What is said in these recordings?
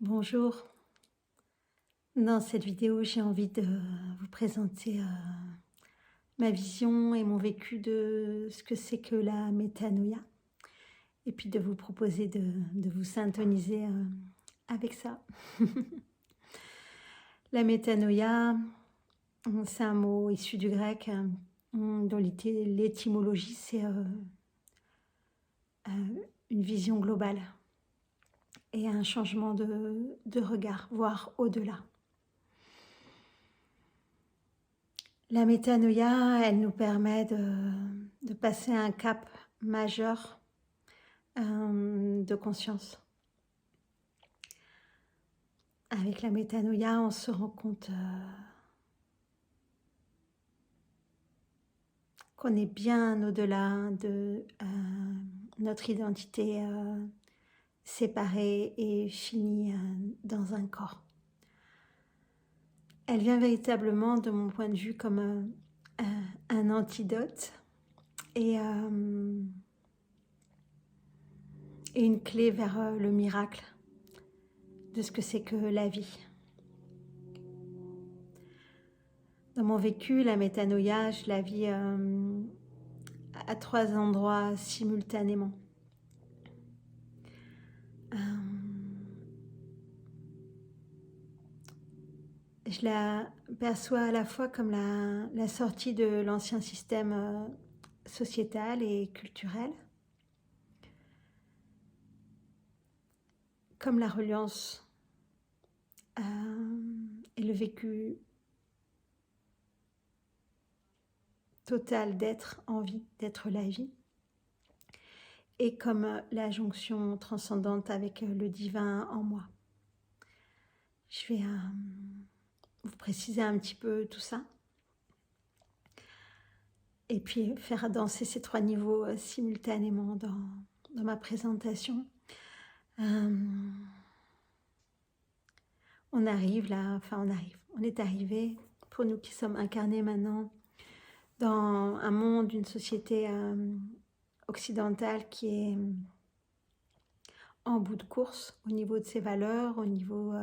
Bonjour, dans cette vidéo j'ai envie de vous présenter ma vision et mon vécu de ce que c'est que la métanoïa et puis de vous proposer de vous syntoniser avec ça. La métanoïa, c'est un mot issu du grec dont l'étymologie c'est une vision globale et un changement de regard, voire au-delà. La métanoïa, elle nous permet de passer un cap majeur de conscience. Avec la métanoïa, on se rend compte qu'on est bien au-delà de notre identité séparée et finie dans un corps. Elle vient véritablement, de mon point de vue, comme un antidote et une clé vers le miracle de ce que c'est que la vie. Dans mon vécu, la métanoïa, je la vis à 3 endroits simultanément. Je la perçois à la fois comme la sortie de l'ancien système sociétal et culturel, comme la reliance et le vécu total d'être en vie, d'être la vie, et comme la jonction transcendante avec le divin en moi. Je vais vous préciser un petit peu tout ça. Et puis faire danser ces 3 niveaux simultanément dans ma présentation. On est arrivé, pour nous qui sommes incarnés maintenant, dans un monde, une société occidentale qui est en bout de course au niveau de ses valeurs, au niveau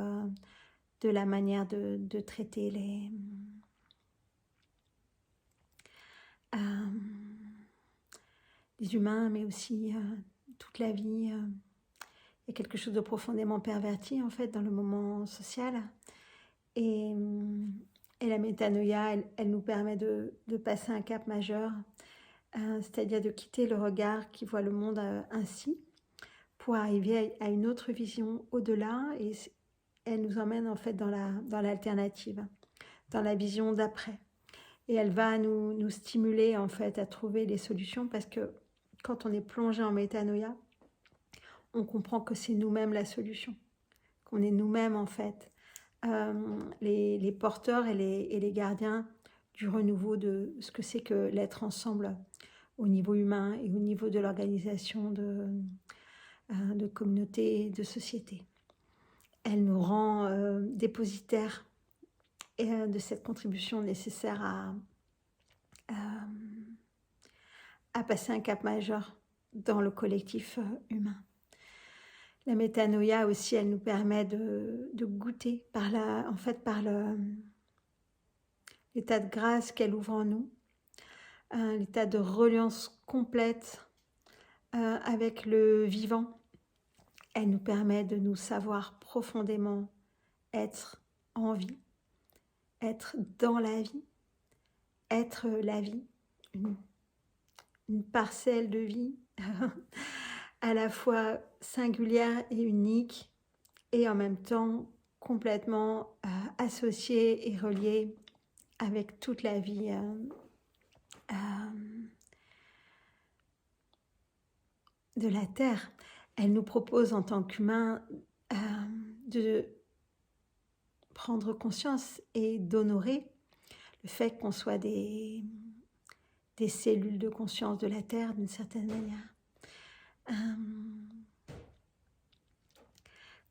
de la manière de traiter les humains, mais aussi toute la vie. Il y a quelque chose de profondément perverti en fait dans le moment social. Et la métanoïa, elle nous permet de passer un cap majeur, c'est-à-dire de quitter le regard qui voit le monde ainsi, pour arriver à une autre vision au-delà, et elle nous emmène en fait dans l'alternative, dans la vision d'après. Et elle va nous stimuler en fait à trouver les solutions, parce que quand on est plongé en métanoïa, on comprend que c'est nous-mêmes la solution, qu'on est nous-mêmes en fait les porteurs et les gardiens du renouveau de ce que c'est que l'être ensemble au niveau humain et au niveau de l'organisation de communauté et de société. Elle nous rend dépositaires de cette contribution nécessaire à passer un cap majeur dans le collectif humain. La métanoïa aussi, elle nous permet de goûter par l'état de grâce qu'elle ouvre en nous, l'état de reliance complète avec le vivant. Elle nous permet de nous savoir profondément être en vie, être dans la vie, être la vie, une parcelle de vie à la fois singulière et unique, et en même temps complètement associée et reliée avec toute la vie de la Terre. Elle nous propose en tant qu'humains de prendre conscience et d'honorer le fait qu'on soit des cellules de conscience de la Terre d'une certaine manière.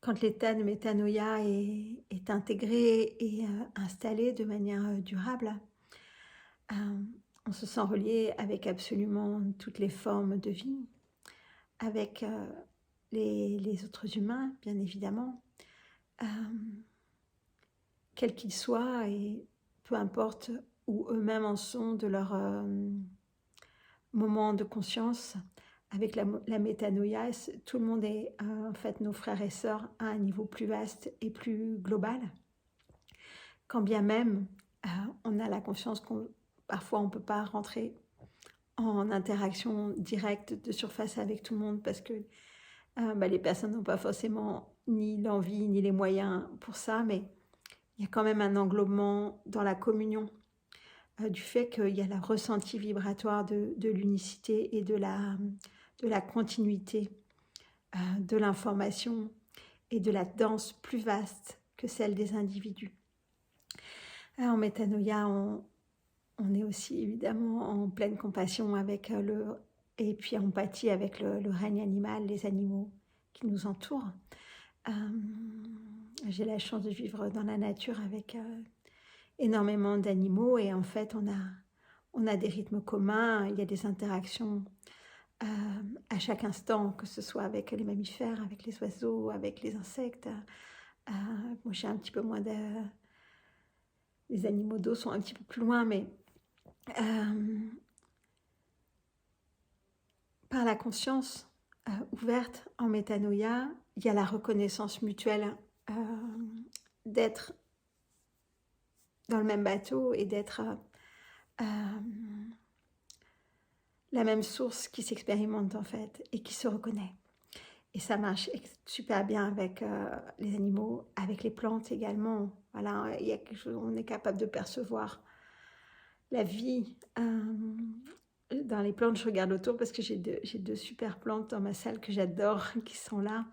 Quand l'état de métanoïa est intégré et installé de manière durable, on se sent relié avec absolument toutes les formes de vie, avec les autres humains, bien évidemment, quels qu'ils soient, et peu importe où eux-mêmes en sont de leur moment de conscience. Avec la métanoïa, tout le monde est en fait nos frères et sœurs à un niveau plus vaste et plus global. Quand bien même on a la conscience qu'on parfois on ne peut pas rentrer en interaction directe de surface avec tout le monde parce que les personnes n'ont pas forcément ni l'envie ni les moyens pour ça, mais il y a quand même un englobement dans la communion du fait qu'il y a le ressenti vibratoire de l'unicité et de la continuité de l'information et de la danse plus vaste que celle des individus. En métanoïa, on est aussi évidemment en pleine compassion avec et puis empathie avec le règne animal, les animaux qui nous entourent. J'ai la chance de vivre dans la nature avec énormément d'animaux, et en fait on a des rythmes communs, il y a des interactions à chaque instant, que ce soit avec les mammifères, avec les oiseaux, avec les insectes. Moi j'ai un petit peu moins les animaux d'eau sont un petit peu plus loin, mais par la conscience ouverte en métanoïa, il y a la reconnaissance mutuelle d'être dans le même bateau et d'être la même source qui s'expérimente en fait et qui se reconnaît. Et ça marche super bien avec les animaux, avec les plantes également. Voilà, il y a quelque chose, on est capable de percevoir la vie. Dans les plantes, je regarde autour parce que j'ai deux super plantes dans ma salle que j'adore, qui sont là.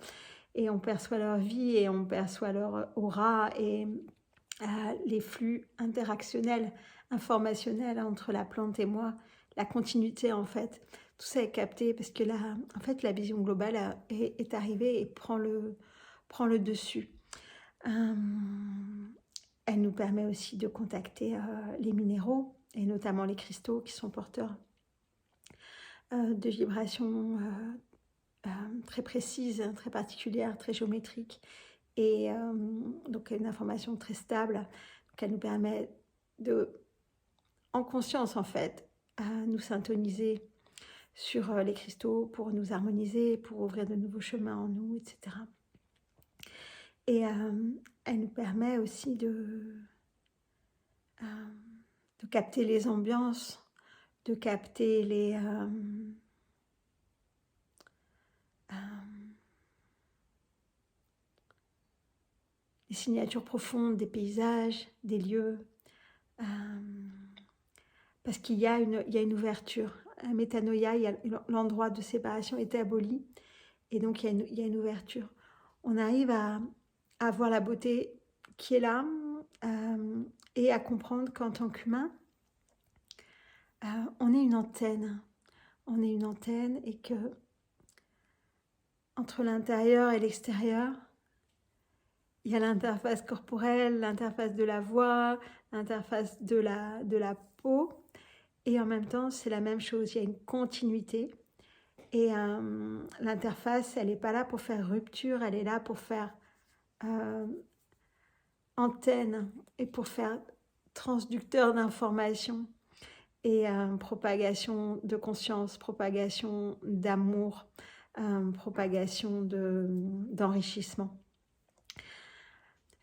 Et on perçoit leur vie et on perçoit leur aura et les flux interactionnels, informationnels entre la plante et moi, la continuité en fait. Tout ça est capté parce que en fait, la vision globale est arrivée et prend le dessus. Elle nous permet aussi de contacter les minéraux et notamment les cristaux qui sont porteurs de vibrations très précises, très particulières, très géométriques, et donc une information très stable. Donc elle nous permet en conscience en fait, nous syntoniser sur les cristaux pour nous harmoniser, pour ouvrir de nouveaux chemins en nous, etc. Et elle nous permet aussi de capter les ambiances, de capter les signatures profondes des paysages, des lieux, parce qu'il y a une ouverture. À métanoïa, l'endroit de séparation était aboli, et donc il y a une ouverture. On arrive à voir la beauté qui est là, et à comprendre qu'en tant qu'humain, on est une antenne. On est une antenne, et que entre l'intérieur et l'extérieur, il y a l'interface corporelle, l'interface de la voix, l'interface de la peau, et en même temps, c'est la même chose, il y a une continuité. Et l'interface, elle n'est pas là pour faire rupture, elle est là pour faire antenne et pour faire transducteur d'informations et propagation de conscience, propagation d'amour, propagation d'enrichissement.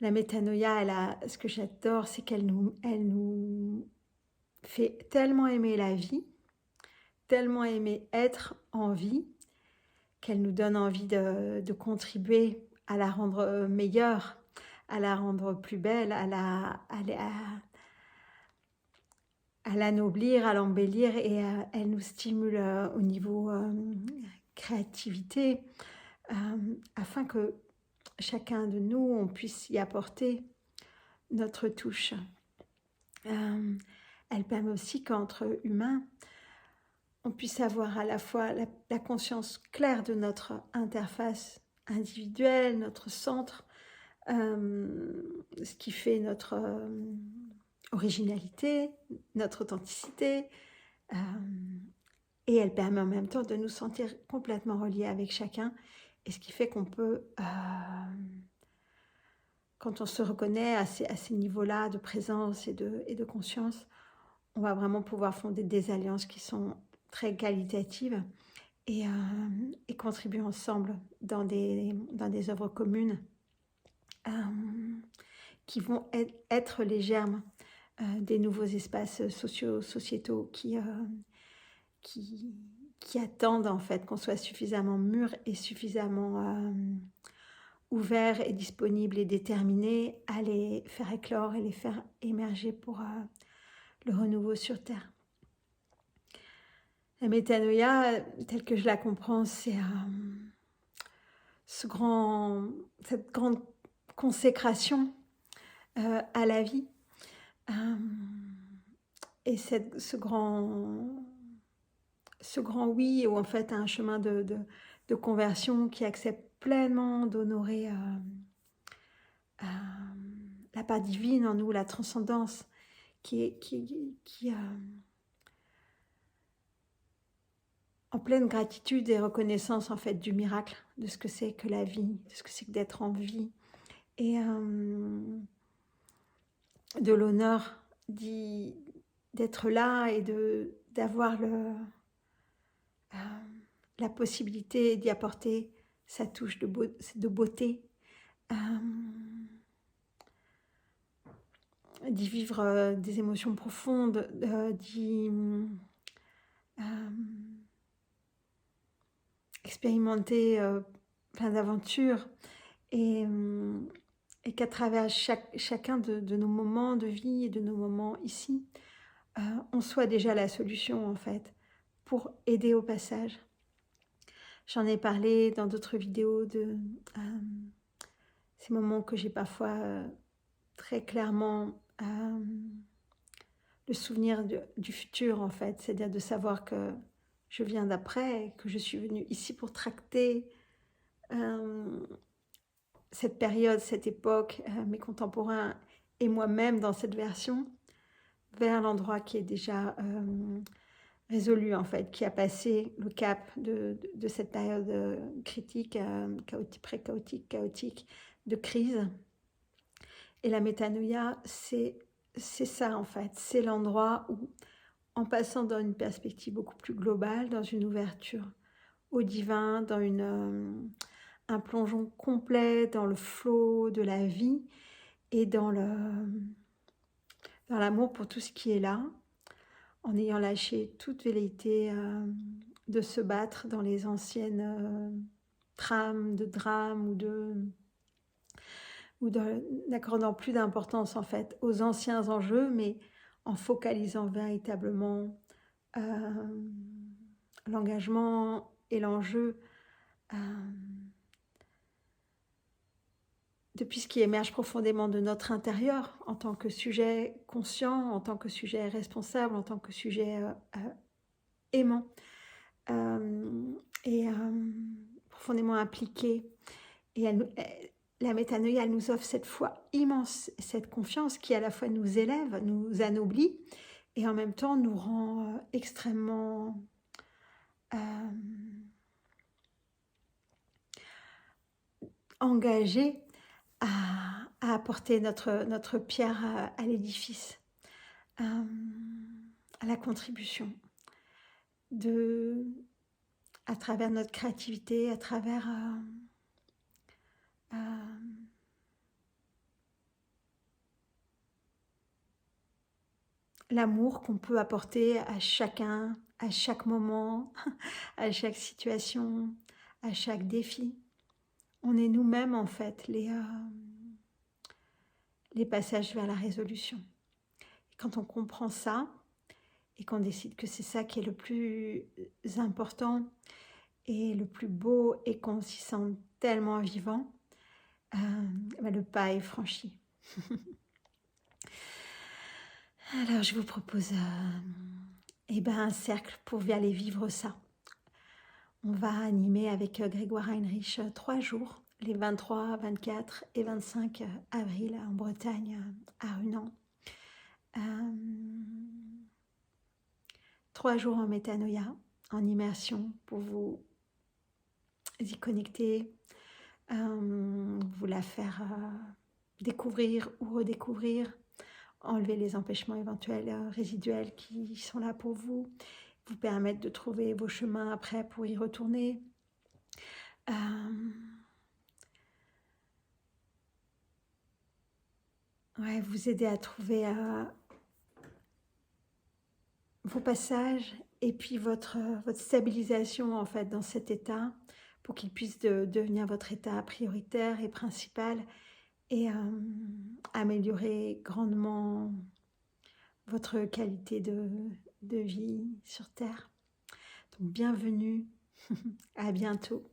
La métanoïa, ce que j'adore, c'est qu'elle nous fait tellement aimer la vie, tellement aimer être en vie, qu'elle nous donne envie de contribuer à la rendre meilleure, à la rendre plus belle, à l'anoblir, à l'embellir, et elle nous stimule au niveau créativité, afin que chacun de nous, on puisse y apporter notre touche. Elle permet aussi qu'entre humains, on puisse avoir à la fois la conscience claire de notre interface individuelle, notre centre, ce qui fait notre originalité, notre authenticité, et elle permet en même temps de nous sentir complètement reliés avec chacun, et ce qui fait qu'on peut quand on se reconnaît à ces niveaux-là de présence et de conscience, on va vraiment pouvoir fonder des alliances qui sont très qualitatives et, et contribuer ensemble dans des œuvres communes euh, qui vont être les germes des nouveaux espaces sociétaux qui, qui attendent en fait qu'on soit suffisamment mûr et suffisamment ouvert et disponible et déterminé à les faire éclore et les faire émerger pour le renouveau sur Terre. La métanoïa, telle que je la comprends, c'est cette grande consécration à la vie et ce grand oui, ou en fait un chemin de conversion qui accepte pleinement d'honorer la part divine en nous, la transcendance qui en pleine gratitude et reconnaissance en fait du miracle de ce que c'est que la vie, de ce que c'est que d'être en vie et de l'honneur d'être là et d'avoir la possibilité d'y apporter sa touche de beauté, d'y vivre des émotions profondes, d'y expérimenter plein d'aventures et qu'à travers chacun de nos moments de vie et de nos moments ici, on soit déjà la solution en fait pour aider au passage. J'en ai parlé dans d'autres vidéos de ces moments que j'ai parfois très clairement le souvenir du futur en fait, c'est-à-dire de savoir que je viens d'après, que je suis venue ici pour tracter cette période, cette époque, mes contemporains et moi-même dans cette version, vers l'endroit qui est déjà résolu en fait, qui a passé le cap de cette période critique, chaotique, de crise. Et la métanoïa, c'est ça en fait, c'est l'endroit où, en passant dans une perspective beaucoup plus globale, dans une ouverture au divin, dans un plongeon complet dans le flot de la vie et dans l'amour pour tout ce qui est là, en ayant lâché toute velléité de se battre dans les anciennes trames de drames ou n'accordant plus d'importance en fait aux anciens enjeux, mais en focalisant véritablement l'engagement et l'enjeu depuis ce qui émerge profondément de notre intérieur en tant que sujet conscient, en tant que sujet responsable, en tant que sujet aimant et profondément impliqué. Et la métanoïa, elle nous offre cette foi immense, cette confiance qui à la fois nous élève, nous anoblit et en même temps nous rend extrêmement engagés à apporter notre pierre à l'édifice, à la contribution, à travers notre créativité, à travers l'amour qu'on peut apporter à chacun, à chaque moment, à chaque situation, à chaque défi. On est nous-mêmes en fait les passages vers la résolution. Et quand on comprend ça et qu'on décide que c'est ça qui est le plus important et le plus beau et qu'on s'y sent tellement vivant, le pas est franchi. Alors je vous propose un cercle pour aller vivre ça. On va animer avec Grégoire Heinrich 3 jours, les 23, 24 et 25 avril en Bretagne, à Runan. 3 jours en métanoïa, en immersion pour vous y connecter, vous la faire découvrir ou redécouvrir, enlever les empêchements éventuels résiduels qui sont là pour vous permettre de trouver vos chemins après pour y retourner. Ouais, vous aider à trouver vos passages et puis votre stabilisation en fait dans cet état pour qu'il puisse devenir votre état prioritaire et principal et améliorer grandement votre qualité de vie sur Terre. Donc bienvenue, à bientôt.